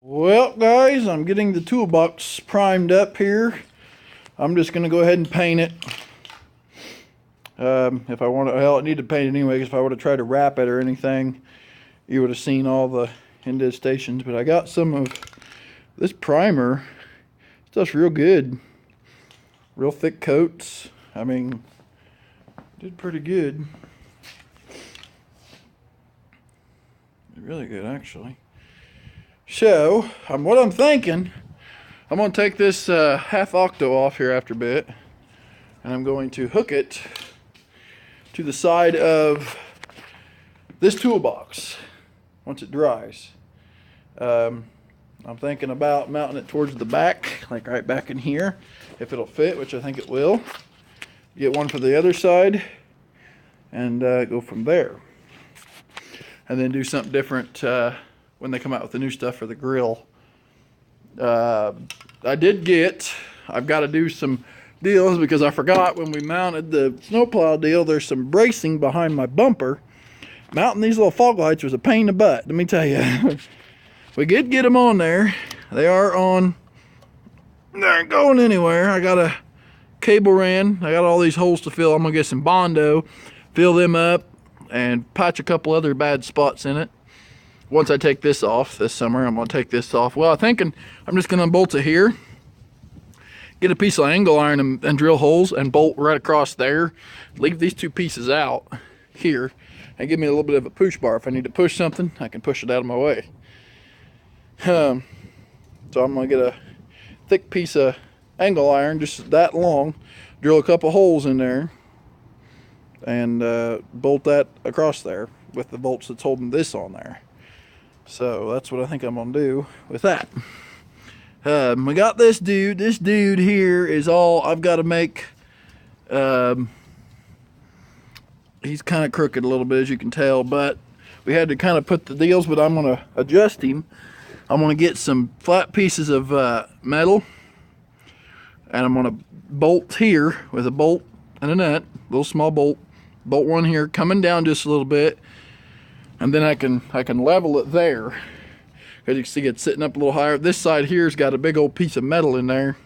Well, guys, I'm getting the toolbox primed up here. I'm just going to go ahead and paint it. If I want to, well, I need to paint it anyway, because if I would have tried to wrap it or anything, you would have seen all the indentations. But I got some of this primer. Stuff's real good. Real thick coats. I mean, did pretty good. Really good, actually. So, what I'm thinking, I'm going to take this half octo off here after a bit, and I'm going to hook it to the side of this toolbox once it dries. I'm thinking about mounting it towards the back, like right back in here, if it'll fit, which I think it will. Get one for the other side, and go from there. And then do something different when they come out with the new stuff for the grill. I've got to do some deals because I forgot when we mounted the snowplow deal, there's some bracing behind my bumper. Mounting these little fog lights was a pain in the butt, let me tell you. We did get them on there. They are on. They aren't going anywhere. I got a cable ran. I got all these holes to fill. I'm going to get some Bondo, fill them up, and patch a couple other bad spots in it. Once I take this off this summer, I'm going to take this off. Well, I'm thinking I'm just going to bolt it here, get a piece of angle iron and drill holes and bolt right across there. Leave these two pieces out here and give me a little bit of a push bar. If I need to push something, I can push it out of my way. So I'm going to get a thick piece of angle iron, just that long, drill a couple holes in there, and bolt that across there with the bolts that's holding this on there. So that's what I think I'm gonna do with that. We got this dude. This dude here is all I've got to make. He's kind of crooked a little bit, as you can tell, but we had to kind of put the deals, but I'm gonna adjust him. I'm gonna get some flat pieces of metal, and I'm gonna bolt here with a bolt and a nut, little small bolt one here coming down just a little bit, and then I can level it there, because you can see it's sitting up a little higher. This side here's got a big old piece of metal in there,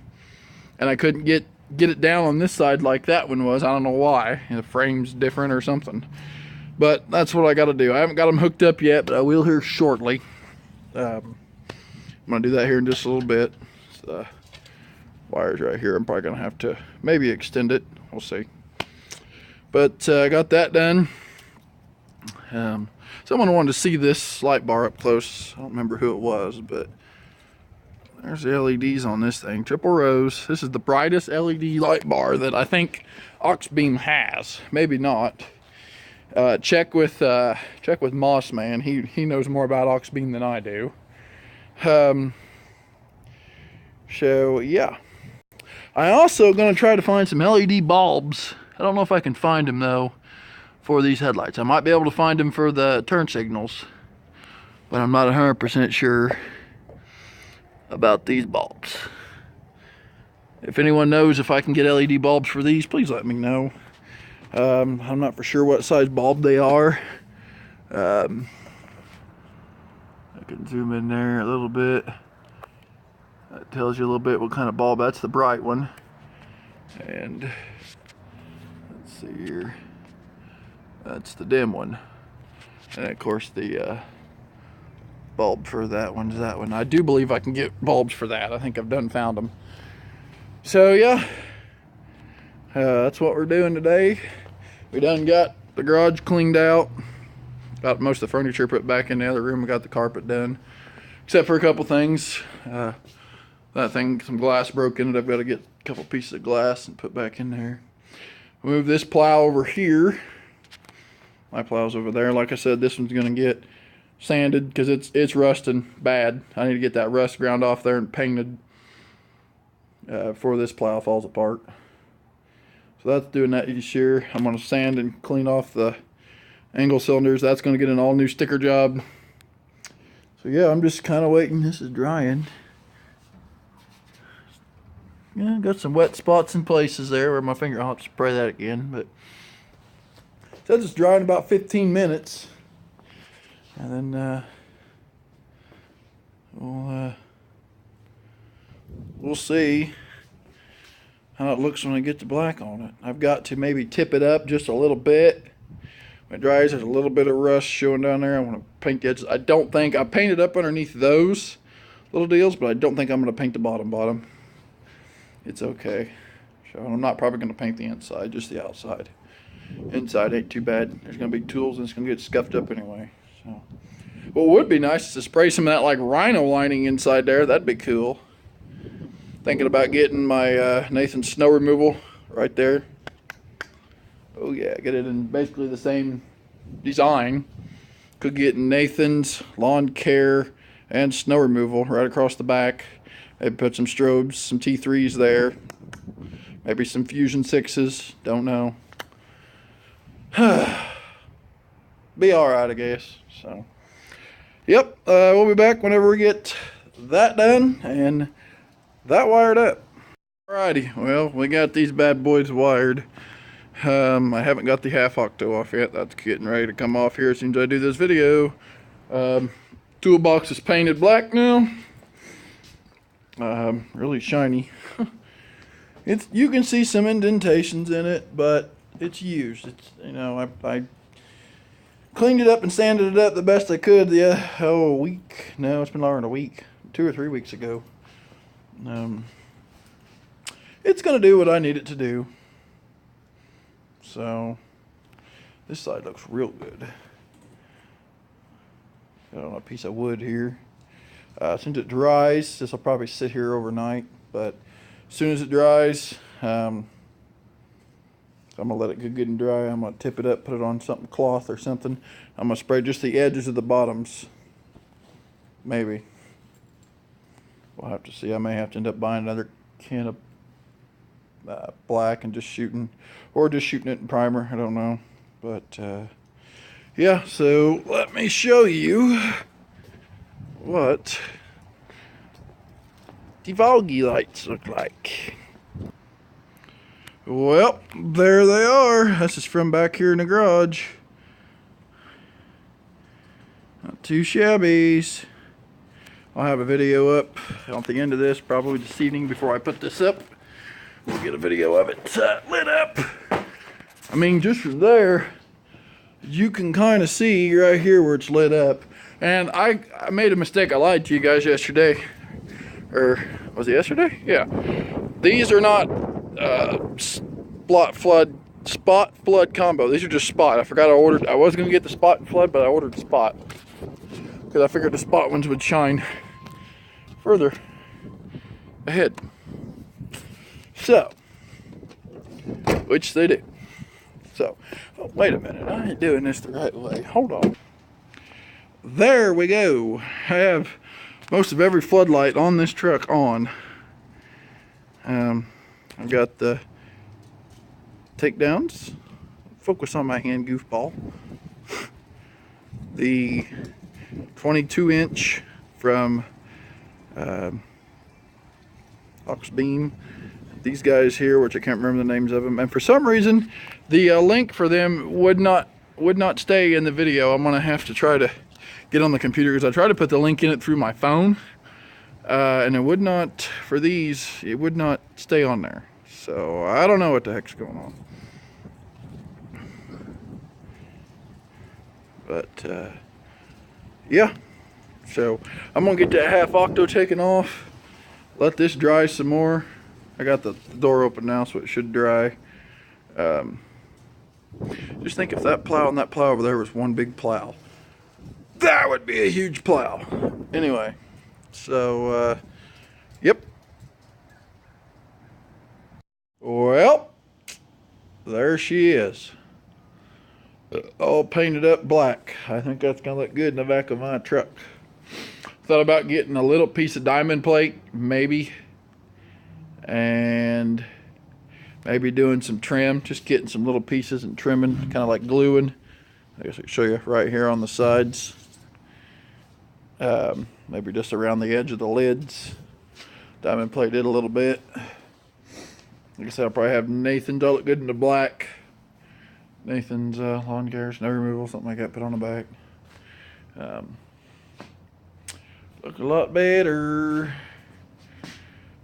and I couldn't get it down on this side like that one was. I don't know why. The frame's different or something, but that's what I got to do. I haven't got them hooked up yet, but I will here shortly. I'm gonna do that here in just a little bit. The wires right here, I'm probably gonna have to maybe extend it, we'll see. But I got that done. Someone wanted to see this light bar up close. I don't remember who it was, but there's the LEDs on this thing. Triple rows. This is the brightest LED light bar that I think Auxbeam has. Maybe not. Check with Moss Man. He knows more about Auxbeam than I do. So yeah. I also gonna try to find some LED bulbs. I don't know if I can find them though for these headlights. I might be able to find them for the turn signals, but I'm not 100% sure about these bulbs. If anyone knows if I can get LED bulbs for these, please let me know. I'm not for sure what size bulb they are. I can zoom in there a little bit. That tells you a little bit what kind of bulb. That's the bright one. And let's see here. That's the dim one. And of course the bulb for that one's that one. I do believe I can get bulbs for that. I think I've found them. So yeah, that's what we're doing today. We done got the garage cleaned out. Got most of the furniture put back in the other room. We got the carpet done. Except for a couple things. That thing, some glass broke in it. I've got to get a couple pieces of glass and put back in there. Move this plow over here. My plow's over there. Like I said, this one's gonna get sanded because it's rusting bad. I need to get that rust ground off there and painted before this plow falls apart. So that's doing that each year. I'm gonna sand and clean off the angle cylinders. That's gonna get an all new sticker job. So yeah, I'm just kind of waiting. This is drying. Yeah, got some wet spots in places there where my finger, I'll have to spray that again, but it says it's drying about 15 minutes. And then we'll we'll see how it looks when I get the black on it. I've got to maybe tip it up just a little bit. When it dries, there's a little bit of rust showing down there. I want to paint the edges. I don't think I painted up underneath those little deals, but I don't think I'm going to paint the bottom. It's okay. So I'm not probably going to paint the inside, just the outside. Inside ain't too bad. There's going to be tools and it's going to get scuffed up anyway. So, what would be nice is to spray some of that like rhino lining inside there. That'd be cool. Thinking about getting my Nathan snow removal right there. Oh yeah, get it in basically the same design. Could get Nathan's lawn care and snow removal right across the back. Maybe put some strobes, some T3s there. Maybe some Fusion 6s. Don't know. Be alright, I guess. So, yep, we'll be back whenever we get that done and that wired up. Alrighty, well, we got these bad boys wired. I haven't got the half octo off yet. That's getting ready to come off here as soon as I do this video. Toolbox is painted black now. Really shiny. You can see some indentations in it, but it's used. It's, you know, I cleaned it up and sanded it up the best I could a week. No, it's been longer than a week. 2 or 3 weeks ago. It's gonna do what I need it to do. So this side looks real good. Got on a piece of wood here. Since it dries, this will probably sit here overnight, but as soon as it dries, I'm gonna let it get good and dry. I'm gonna tip it up, put it on something, cloth or something. I'm gonna spray just the edges of the bottoms. Maybe. We'll have to see. I may have to end up buying another can of black and just shooting it in primer. I don't know. But yeah, so let me show you what the Volgy lights look like. Well, there they are. This is from back here in the garage. Not too shabby. I'll have a video up at the end of this, probably this evening before I put this up. We'll get a video of it lit up. I mean, just from there, you can kind of see right here where it's lit up. And I made a mistake. I lied to you guys yesterday. Or was it yesterday? Yeah. These are not spot flood combo. These are just spot. I forgot I was going to get the spot and flood, but I ordered spot. Because I figured the spot ones would shine further ahead. So, which they do. So, oh, wait a minute. I ain't doing this the right way. Hold on. There we go. I have most of every floodlight on this truck on. I've got the takedowns. Focus on my hand, goofball. The 22-inch from Ox Beam. These guys here, which I can't remember the names of them, and for some reason the link for them would not stay in the video. I'm gonna have to try to get on the computer because I tried to put the link in it through my phone, and it would not, for these, it would not stay on there. So I don't know what the heck's going on. But yeah, so I'm gonna get that half octo taken off, let this dry some more. I got the door open now, so it should dry. Just think if that plow and that plow over there was one big plow, that would be a huge plow. Anyway, so yep. Well, there she is. All painted up black. I think that's gonna look good in the back of my truck. Thought about getting a little piece of diamond plate, maybe, and maybe doing some trim, just getting some little pieces and trimming, kind of like gluing. I guess I can show you right here on the sides. Maybe just around the edge of the lids. Diamond plated a little bit. Like I said, I'll probably have Nathan's all look good in the black. Nathan's lawn care, snow removal, something like that, put on the back. Look a lot better.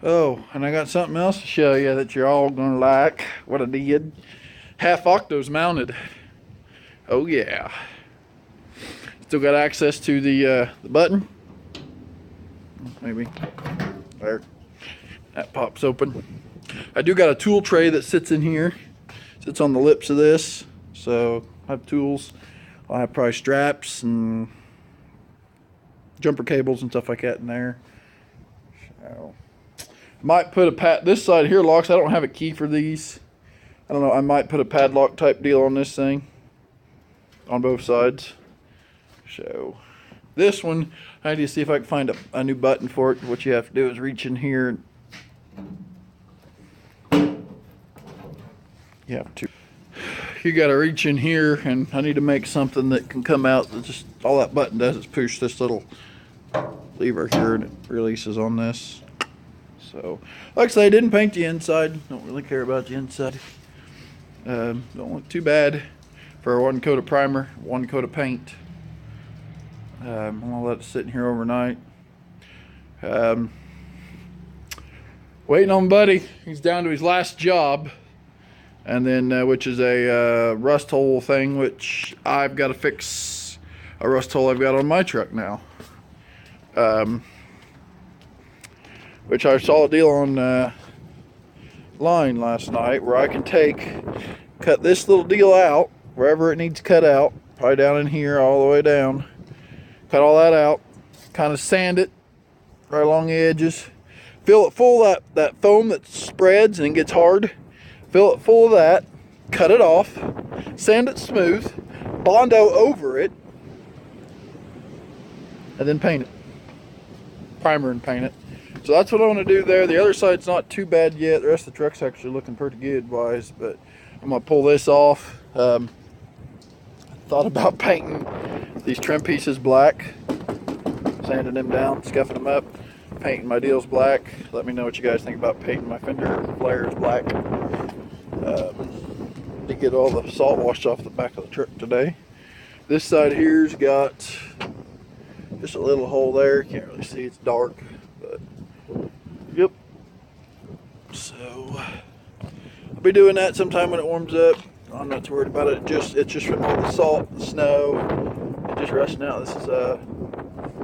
Oh, and I got something else to show you that you're all gonna like. What I did. Half octos mounted. Oh yeah. Still got access to the button. Maybe. There. That pops open. I do got a tool tray that sits in here. Sits on the lips of this. So I have tools. I'll have probably straps and jumper cables and stuff like that in there. So might put a this side here locks. I don't have a key for these. I don't know. I might put a padlock type deal on this thing on both sides. So this one, I need to see if I can find a new button for it. What you have to do is reach in here. You have to. You got to reach in here, and I need to make something that can come out. Just all that button does is push this little lever here, and it releases on this. So, like I say, I didn't paint the inside. Don't really care about the inside. Don't look too bad for one coat of primer, one coat of paint. I'm gonna let it sit in here overnight. Waiting on Buddy. He's down to his last job, and then which is a rust hole thing, which I've got to fix a rust hole I've got on my truck now. Which I saw a deal on line last night where I can cut this little deal out wherever it needs cut out, probably down in here all the way down. Cut all that out, kind of sand it right along the edges, fill it full of that foam that spreads and gets hard. Fill it full of that, cut it off, sand it smooth, Bondo over it, and then paint it. Primer and paint it. So that's what I want to do there. The other side's not too bad yet. The rest of the truck's actually looking pretty good wise, but I'm gonna pull this off. I thought about painting these trim pieces black, sanding them down, scuffing them up, painting my deals black. Let me know what you guys think about painting my fender flares black. To get all the salt washed off the back of the truck today. This side here's got just a little hole there. Can't really see, it's dark, but yep. So I'll be doing that sometime when it warms up. I'm not too worried about it. It's just from all the salt, the snow, and just rusting out. This is a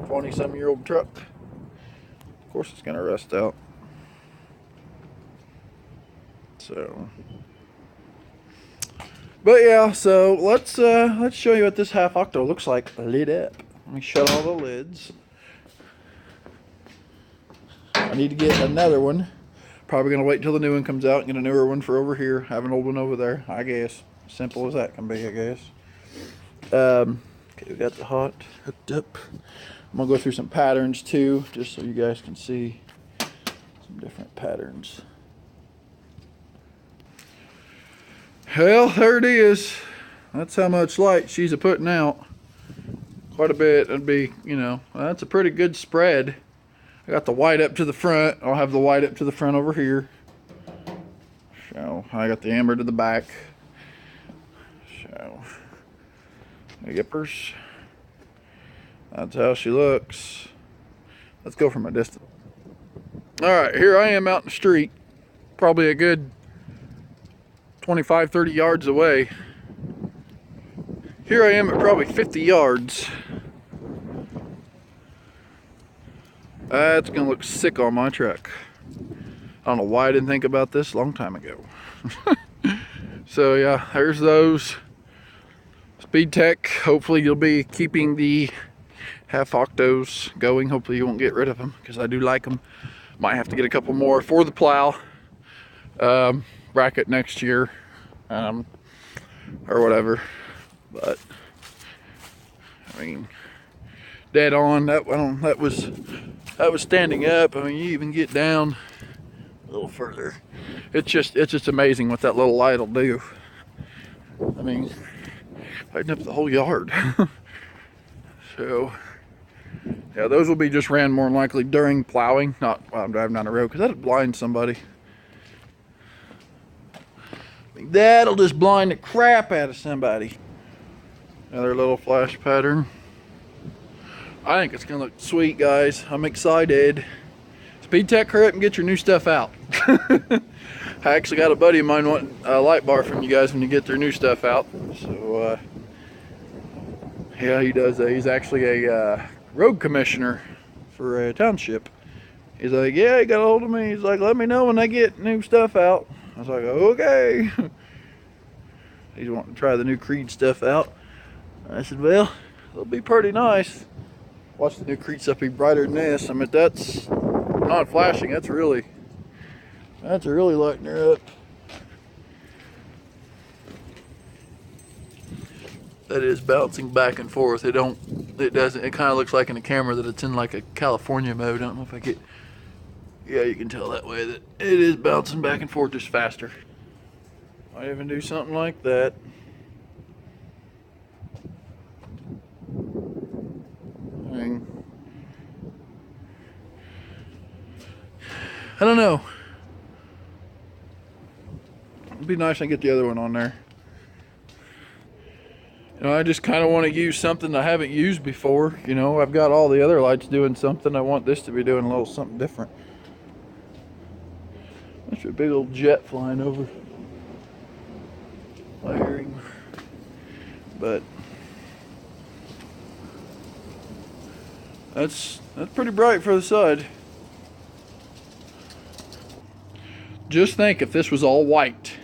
20-some-year-old truck. Of course, it's gonna rust out. So, but yeah. So let's show you what this half octo looks like lit up. Let me shut all the lids. I need to get another one. Probably gonna wait till the new one comes out and get a newer one for over here. Have an old one over there, I guess. Simple as that can be, I guess. Okay, we got the hot hooked up. I'm gonna go through some patterns too, just so you guys can see some different patterns. Well, there it is. That's how much light she's putting out. Quite a bit. It'd be, that's a pretty good spread. I got the white up to the front. I'll have the white up to the front over here. So I got the amber to the back. So the yippers. That's how she looks. Let's go from a distance. All right, here I am out in the street, probably a good 25, 30 yards away. Here I am at probably 50 yards. That's gonna look sick on my truck. I don't know why I didn't think about this a long time ago. So yeah, there's those. Speed Tech, hopefully you'll be keeping the half octos going. Hopefully you won't get rid of them because I do like them. Might have to get a couple more for the plow bracket next year, or whatever. But I mean, dead on. That was standing up. I mean, you even get down a little further. It's just amazing what that little light will do. I mean, lighten up the whole yard. So yeah, those will be just ran more than likely during plowing, not while I'm driving down the road, because that'll blind somebody. I mean, that'll just blind the crap out of somebody. Another little flash pattern. I think it's gonna look sweet, guys. I'm excited. Speedtech, hurry up and get your new stuff out. I actually got a buddy of mine wanting a light bar from you guys when you get their new stuff out. So, yeah, he does. He's actually a road commissioner for a township. He's like, yeah, he got a hold of me. He's like, let me know when they get new stuff out. I was like, okay. He's wanting to try the new Creed stuff out. I said, well, it'll be pretty nice. Watch the new Creed stuff be brighter than this. I mean, that's not flashing. That's really lighting her up. That is bouncing back and forth. It doesn't, it kind of looks like in the camera that it's in like a California mode. I don't know if I get, yeah, you can tell that way that it is bouncing back and forth just faster. Might even do something like that. I don't know. It'd be nice to get the other one on there. You know, I just kind of want to use something I haven't used before. You know, I've got all the other lights doing something. I want this to be doing a little something different. That's a big old jet flying over my hearing. But that's pretty bright for the side. Just think if this was all white,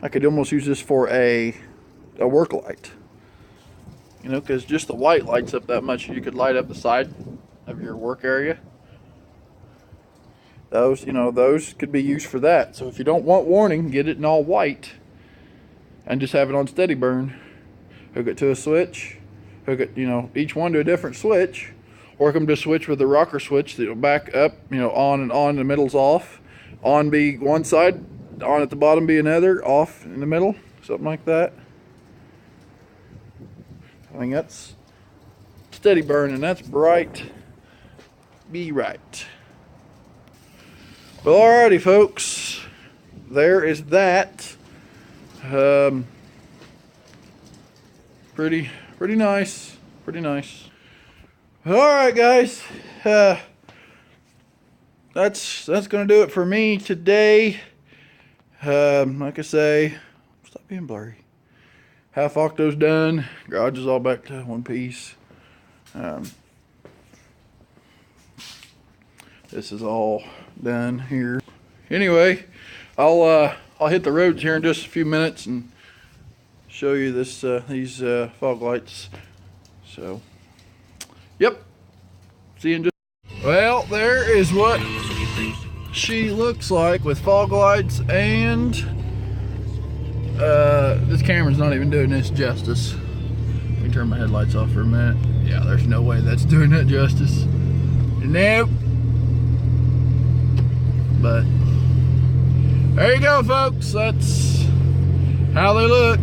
I could almost use this for a work light. You know, because just the white lights up that much. You could light up the side of your work area. Those, you know, those could be used for that. So if you don't want warning, get it in all white and just have it on steady burn. Hook it to a switch. Hook it, you know, each one to a different switch. Or come to a switch with a rocker switch that'll back up, you know, on and on, the middle's off. On be one side, on at the bottom be another, off in the middle, something like that. I mean, that's steady burn and that's bright. Be right. Well, alrighty, folks. There is that. Pretty nice. Pretty nice. Alright, guys. That's gonna do it for me today. Like I say, stop being blurry. Half octo's done. Garage is all back to one piece. This is all done here. Anyway, I'll hit the roads here in just a few minutes and show you this these fog lights. So, yep. See you in just. Well, there is what she looks like with fog lights, and this camera's not even doing this justice. Let me turn my headlights off for a minute. Yeah, there's no way that's doing that justice. Nope. But there you go, folks. That's how they look.